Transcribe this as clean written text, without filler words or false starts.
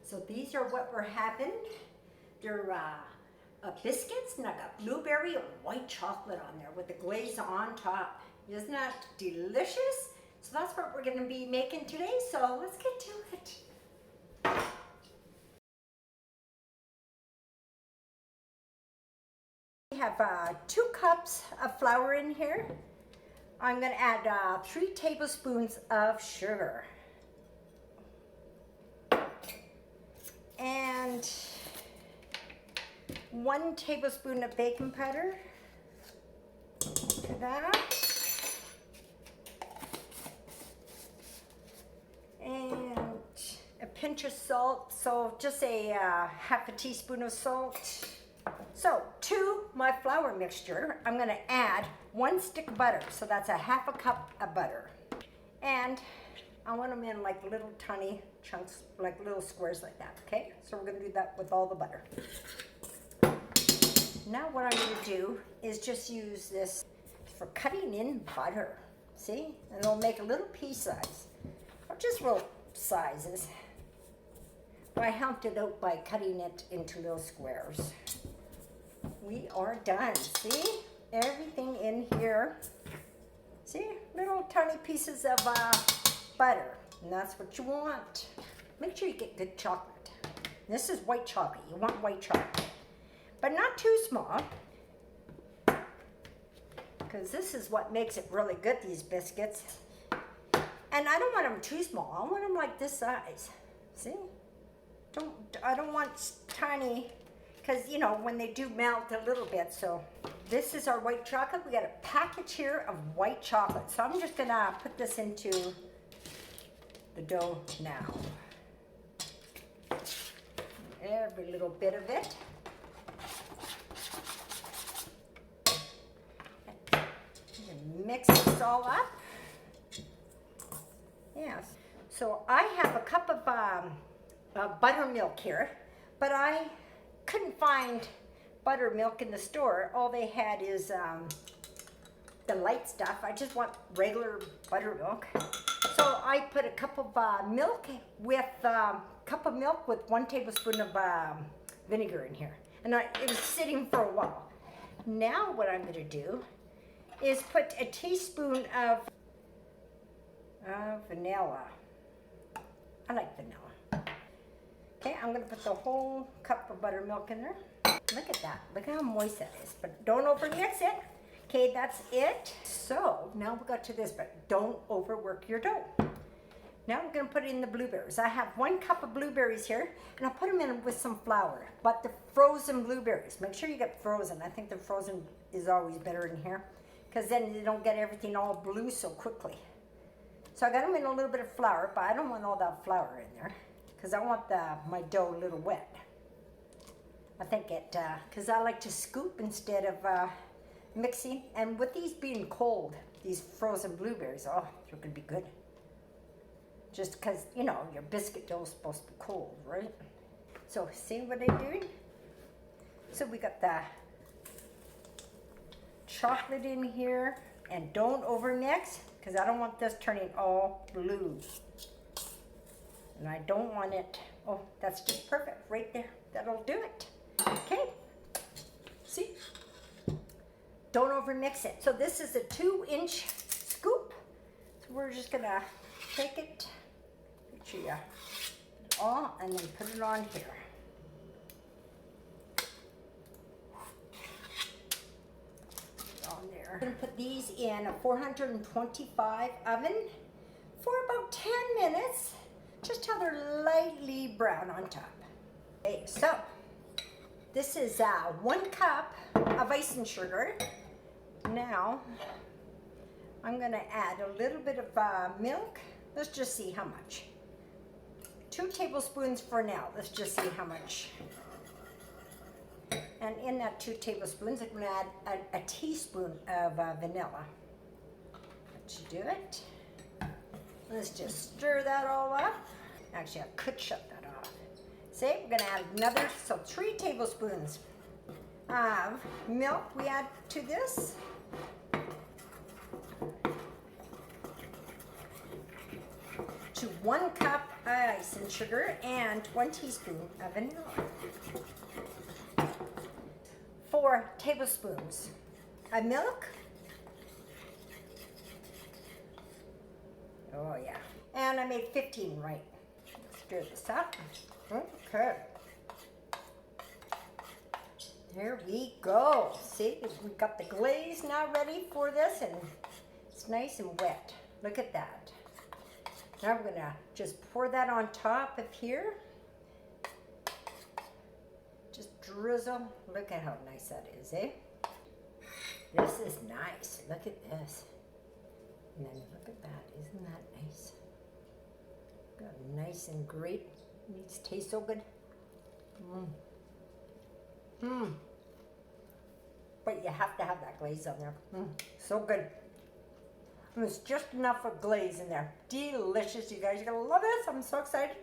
So these are what we're having. They're biscuits, and I got blueberry and white chocolate on there with the glaze on top. Isn't that delicious? So that's what we're going to be making today. So let's get to it. We have 2 cups of flour in here. I'm going to add 3 tablespoons of sugar. And 1 tablespoon of baking powder to that. And a pinch of salt, so just a half a teaspoon of salt. So to my flour mixture, I'm going to add 1 stick of butter, so that's a half a cup of butter. And I want them in like little tiny chunks, like little squares like that, okay? So we're going to do that with all the butter. Now what I'm going to do is just use this for cutting in butter, see? And it'll make a little pea size, or just little sizes. But I helped it out by cutting it into little squares. We are done, see? Everything in here. See, little tiny pieces of butter, and that's what you want. Make sure you get good chocolate. This is white chocolate, you want white chocolate. But not too small, because this is what makes it really good, these biscuits. And I don't want them too small, I want them like this size, see? I don't want tiny, because you know, when they do melt a little bit, so. This is our white chocolate. We got a package here of white chocolate. So I'm just gonna put this into the dough now. Every little bit of it. Mix this all up. Yes. So I have a cup of buttermilk here, but I couldn't find buttermilk in the store. All they had is the light stuff. I just want regular buttermilk. So I put a cup of milk with cup of milk with 1 tablespoon of vinegar in here. And it was sitting for a while. Now what I'm going to do is put a teaspoon of vanilla. I like vanilla. Okay, I'm going to put the whole cup of buttermilk in there. Look at that. Look how moist that is. But don't over mix it. Okay, that's it. So now we got to this, but don't overwork your dough. Now I'm going to put in the blueberries. I have 1 cup of blueberries here, and I'll put them in with some flour. But the frozen blueberries, make sure you get frozen. I think the frozen is always better in here, because then you don't get everything all blue so quickly. So I got them in a little bit of flour, but I don't want all that flour in there, because I want my dough a little wet. I think it, because I like to scoop instead of mixing. And with these being cold, these frozen blueberries, oh, they're going to be good. Just because, you know, your biscuit dough is supposed to be cold, right? So, see what I'm doing? So we got the chocolate in here. And don't overmix, because I don't want this turning all blue. And I don't want it, oh, that's just perfect right there. That'll do it. Okay, see? Don't overmix it. So this is a 2-inch scoop. So we're just gonna take it, put you all, and then put it on here. On there. I'm gonna put these in a 425 oven for about 10 minutes, just till they're lightly brown on top. Okay, so this is 1 cup of icing sugar. Now, I'm going to add a little bit of milk. Let's just see how much. 2 tablespoons for now. Let's just see how much. And in that 2 tablespoons, I'm going to add a teaspoon of vanilla. Let's do it. Let's just stir that all up. Actually, I could shut that off. See, we're going to add another, so 3 tablespoons of milk we add to this. To 1 cup ice and sugar and 1 teaspoon of vanilla. 4 tablespoons of milk. Oh yeah. And I made 15 right. Stir this up. Okay. There we go. See, we got the glaze now ready for this, and it's nice and wet. Look at that. Now we're gonna just pour that on top of here. Just drizzle. Look at how nice that is, eh? This is nice. Look at this. And then look at that. Isn't that nice? Got nice and great. It tastes so good. But you have to have that glaze on there. So good. And there's just enough of glaze in there. Delicious, you guys. You're gonna love this. I'm so excited.